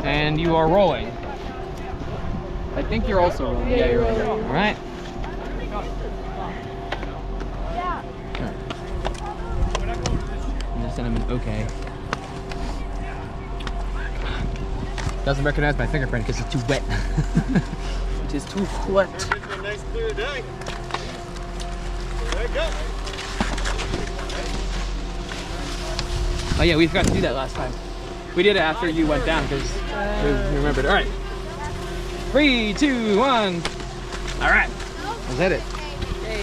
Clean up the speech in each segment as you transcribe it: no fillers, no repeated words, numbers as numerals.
And you are rolling. I think you're also rolling. Yeah, you're rolling. All right. I'm gonna send him an okay. Doesn't recognize my fingerprint because it's too wet. It is too wet. A nice clear day. There you go. Oh yeah, we forgot to do that last time. We did it after you went down because we remembered. All right. 3, 2, 1. All right. Let's hit it. Hey.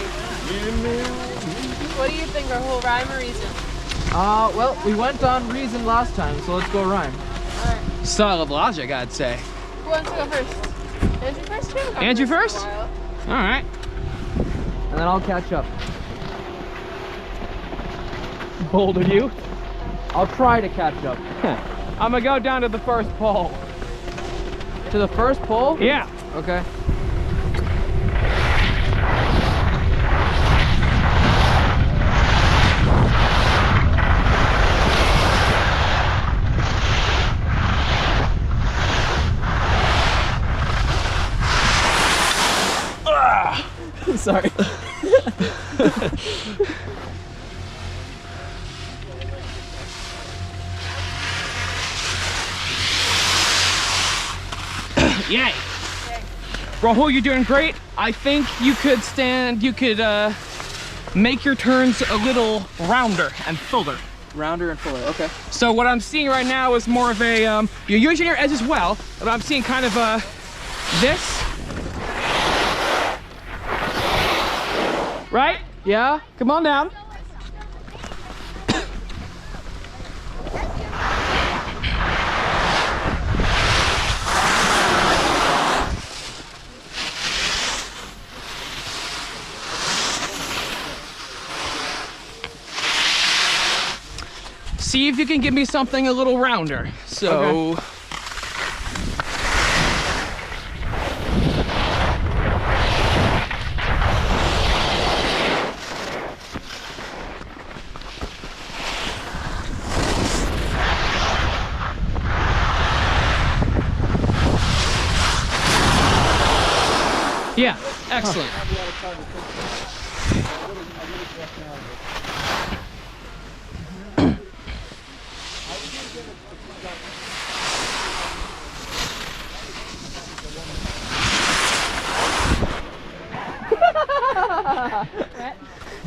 What do you think, Rahul? Rhyme or reason? Well, we went on reason last time, so let's go rhyme. Alright. Solid logic, I'd say. Who wants to go first? Andrew first? Andrew first? All right. And then I'll catch up. Bold of you. I'll try to catch up. I'm gonna go down to the first pole. To the first pole? Yeah. Okay. Sorry. Yay. Rahul, you're doing great. I think you could make your turns a little rounder and fuller. Rounder and fuller, okay. So what I'm seeing right now is more of a, you're using your edge as well, but I'm seeing kind of this. Right? Yeah? Come on down. See if you can give me something a little rounder. So. Okay. Yeah, excellent.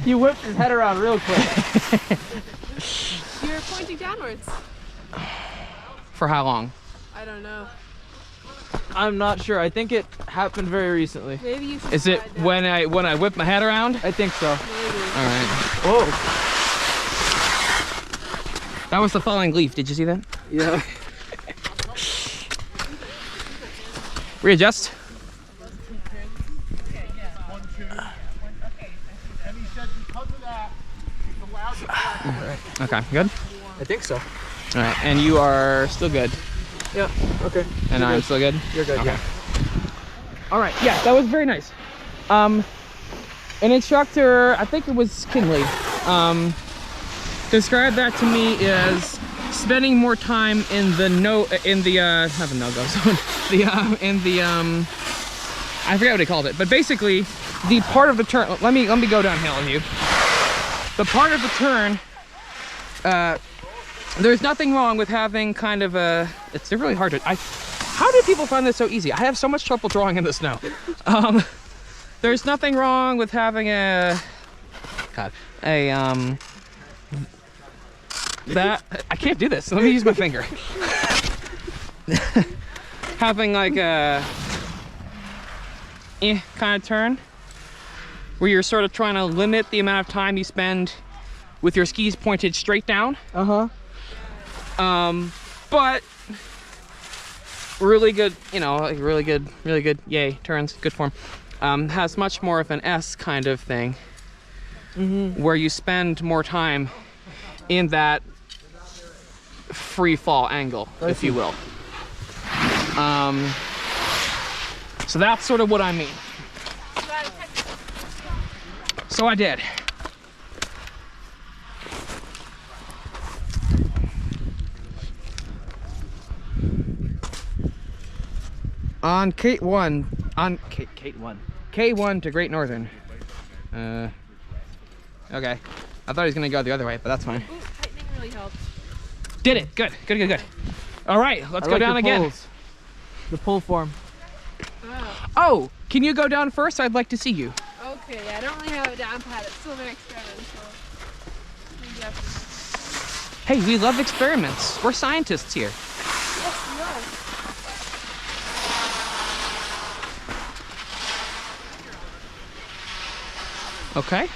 You whipped his head around real quick. You're pointing downwards. For how long? I don't know. I'm not sure. I think it happened very recently. Maybe you should Is it slide down. when I whip my head around? I think so. Maybe. All right. Oh. That was the falling leaf. Did you see that? Yeah. Readjust. And he said because of that, he's allowed to Okay, good. I think so. All right, and you are still good. Yeah. Okay. And You're I'm good. still good? You're good. Okay. Yeah. All right, yeah, that was very nice. An instructor, I think it was Kinley, described that to me as spending more time in the not the no-go zone, I forget what he called it, but basically the part of the turn, let me go downhill with you. The part of the turn, there's nothing wrong with having kind of a, it's really hard to, how do people find this so easy? I have so much trouble drawing in the snow. There's nothing wrong with having that, I can't do this. Let me use my finger. Having like a kind of turn where you're sort of trying to limit the amount of time you spend with your skis pointed straight down. Uh-huh. But really good, you know, like really good, yay, turns, good form. Has much more of an S kind of thing, where you spend more time in that free fall angle, if you will. So that's sort of what I mean. So I did. On Kate 1. On Kate 1. K1 to Great Northern. Okay. I thought he was gonna go the other way, but that's fine. Ooh, tightening really helps. Did it. Good. Good, good, good. All right, let's go like down the again. pulls. The pull form. Oh, can you go down first? I'd like to see you. Okay, I don't really have it down pat. It's still very experimental. Maybe after. Hey, we love experiments. We're scientists here. Yes, we are. Okay.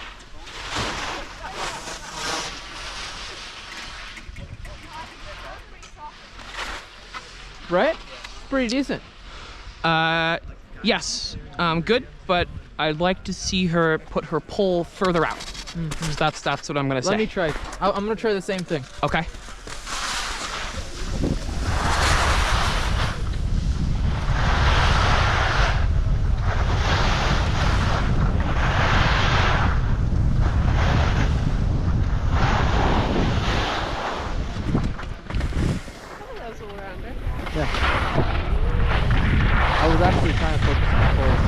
Right? Pretty decent. Yes. Good, but I'd like to see her put her pole further out. So that's what I'm gonna say. Let me try. I'm gonna try the same thing. Okay. That was a little rounder. Yeah. I was actually trying to focus on the pulls.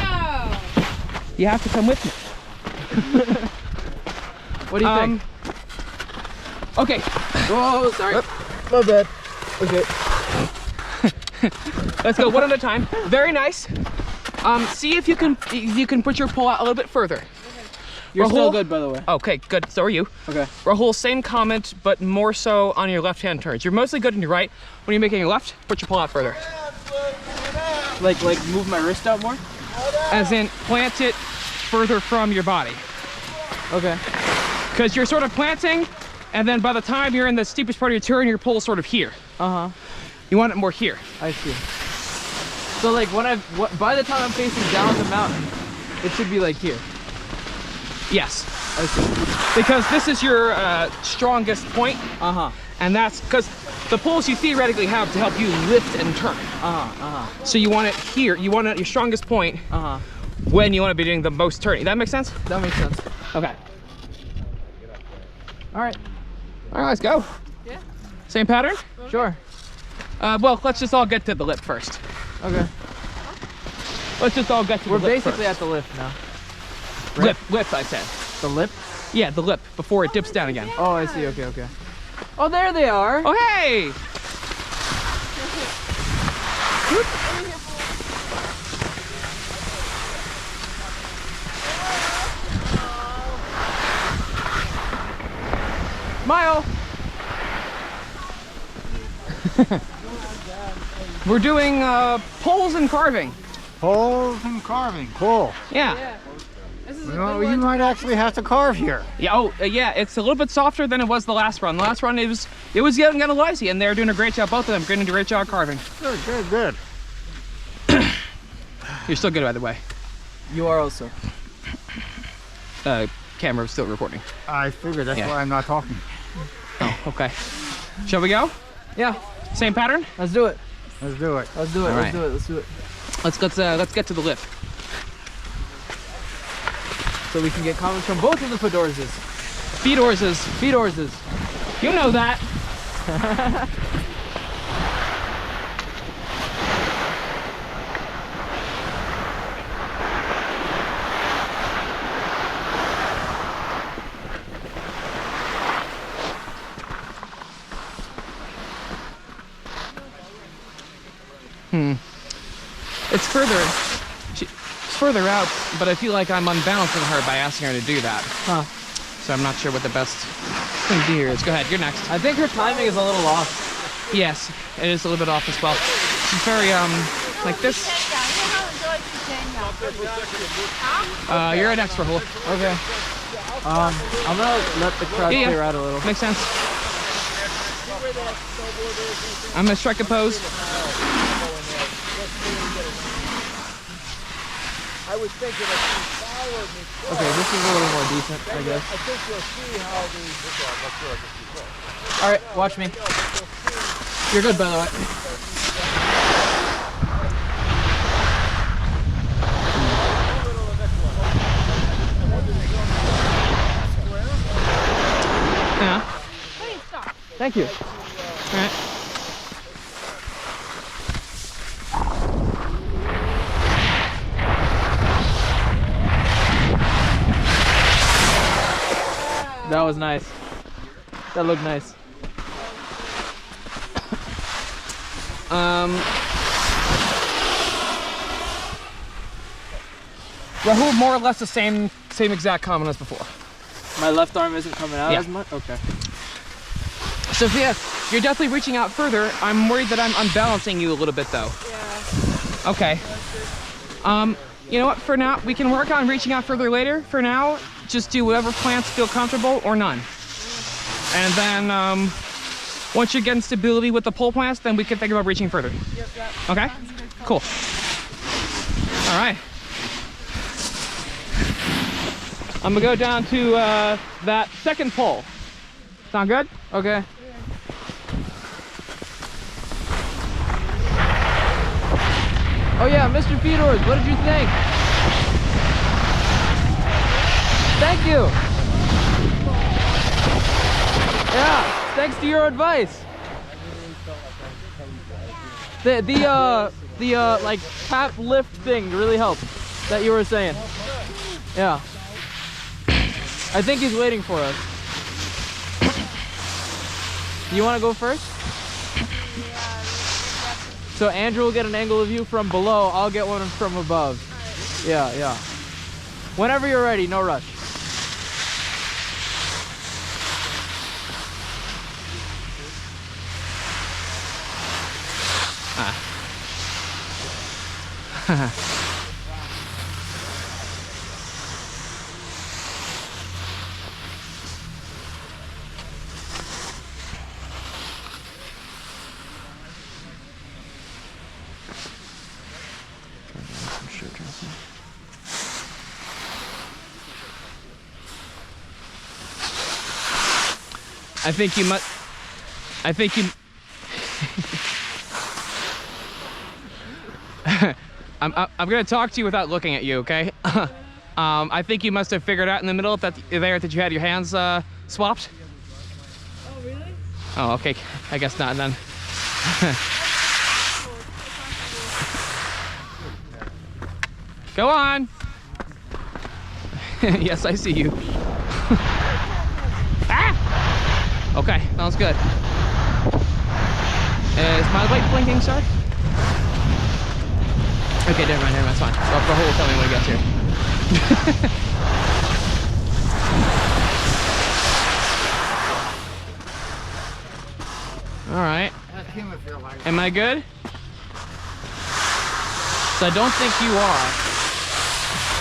Wow! You have to come with me. What do you think? Okay. Whoa, sorry. My bad. Okay. Let's go one at a time. Very nice. See if you can put your pole out a little bit further. You're still Rahul? good, by the way. Okay, good. So are you. Okay. Rahul, same comment, but more so on your left-hand turns. You're mostly good on your right. When you're making a left, put your pole out further. Like move my wrist out more? As in, plant it further from your body. Okay. Because you're sort of planting, and then by the time you're in the steepest part of your turn, your pole's sort of here. Uh-huh. You want it more here. I see. So like by the time I'm facing down the mountain, it should be like here. Yes. I see. Because this is your strongest point, Uh-huh. and that's because the poles you theoretically have to help you lift and turn. Uh-huh. Uh-huh. So you want it here. You want it at your strongest point Uh-huh. when you want to be doing the most turning. That makes sense? That makes sense. Okay. All right. All right, let's go. Yeah. Same pattern? Sure. Well, let's just all get to the lip first. Okay. Let's just all get to We're the lip basically first. at the lift now. Lip, I said. The lip? Yeah, the lip, before it dips down again. Oh, I see. Okay, okay. Oh, there they are. Oh, hey! Smile! We're doing poles and carving. Poles and carving. Cool. Yeah. Yeah. This is a You know, good you one. might actually have to carve here. Yeah. Oh, yeah. It's a little bit softer than it was the last run. The last run, it was getting kind of lazy, and they're doing a great job. Both of them doing a great job carving. Good, good, good. You're still good, by the way. You are also. Camera's still recording. I figured that's Yeah. why I'm not talking. Oh, okay. Shall we go? Yeah. Same pattern. Let's do it. Let's do it. Let's do it. All Let's right. do it. Let's do it. Let's get to the lip. So we can get comments from both of the Fedorses. Fedorses. Fedorses. You know that. It's further out, but I feel like I'm unbalancing her by asking her to do that. Huh. So I'm not sure what the best thing to do here is. Go ahead, you're next. I think her timing is a little off. Yes, it is a little bit off as well. She's very, like this. You're at next, Rahul. Okay. I'm gonna let the crowd Yeah, yeah. clear out a little. Makes sense. I'm gonna strike a pose. I was thinking if you followed me close, Okay, this is a little more decent, I guess. I think you'll see how the... All right, watch me. You're good, by the way. Yeah. Hey, stop. Thank you. All right. That was nice. That looked nice. Rahul, more or less the same exact comment as before. My left arm isn't coming out Yeah. as much? Okay. Sophia, you're definitely reaching out further. I'm worried that I'm unbalancing you a little bit though. Yeah. Okay. You know what, for now, we can work on reaching out further later. For now, just do whatever plants feel comfortable or none. And then, once you get stability with the pole plants, then we can think about reaching further. Yep, yep. Okay? Cool. All right. I'm gonna go down to that second pole. Sound good? Okay. Oh yeah, Mr. Fedors, what did you think? Thank you. Yeah, thanks to your advice. The like tap lift thing really helped that you were saying. Yeah. I think he's waiting for us. You want to go first? So Andrew will get an angle of you from below, I'll get one from above. Yeah, yeah. Whenever you're ready, no rush. I think you must. I think you. I'm gonna talk to you without looking at you, okay? I think you must have figured out in the middle that you had your hands swapped. Oh, really? Oh, okay. I guess not then. Go on. Yes, I see you. Ah! Okay, sounds good. Is my light blinking, sir? Okay, never mind, it's fine. Rahul will tell me when he gets here. All right. Ask him if you're like. Am I good? So I don't think you are.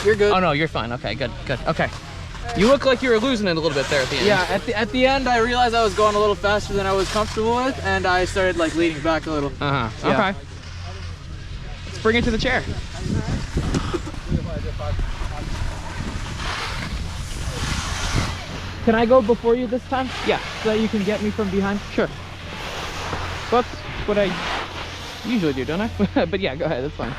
You're good. Oh no, you're fine. Okay, good, good. Okay. You look like you were losing it a little bit there at the end. Yeah, at the end I realized I was going a little faster than I was comfortable with, and I started like leaning back a little. Uh-huh. Yeah. Okay. Let's bring it to the chair. Can I go before you this time? Yeah. So that you can get me from behind? Sure. That's what I usually do, don't I? But yeah, go ahead, that's fine.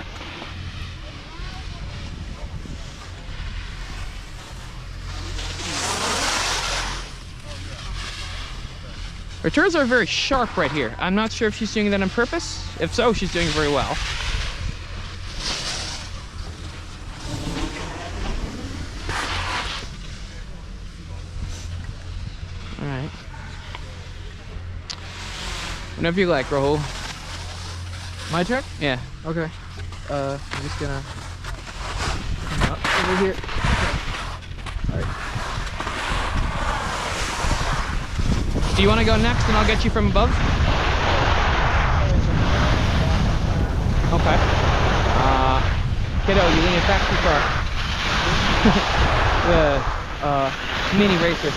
Her turns are very sharp right here. I'm not sure if she's doing that on purpose. If so, she's doing very well. All right. Whenever you like, Rahul. My turn? Yeah. Okay. I'm just gonna come up over here. Alright. Do you want to go next and I'll get you from above? Okay. Kiddo, you leaning back too far. The mini racer.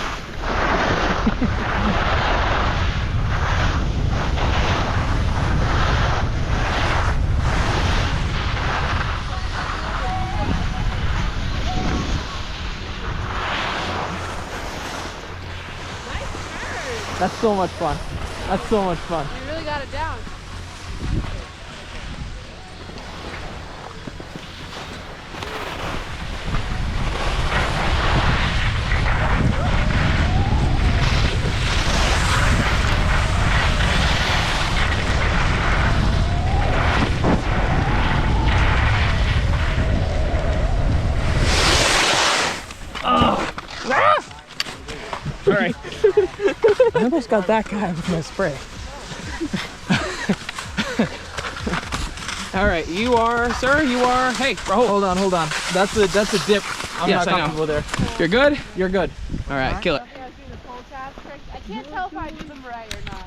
That's so much fun. That's so much fun. You really got it down. right. I almost got that guy with my spray. All right, you are, sir. You are. Hey, Rahul. Hold on. That's a dip. I'm Yes, not I know. comfortable there. You're good. You're good. All right, kill it. I can't tell if I do them right or not.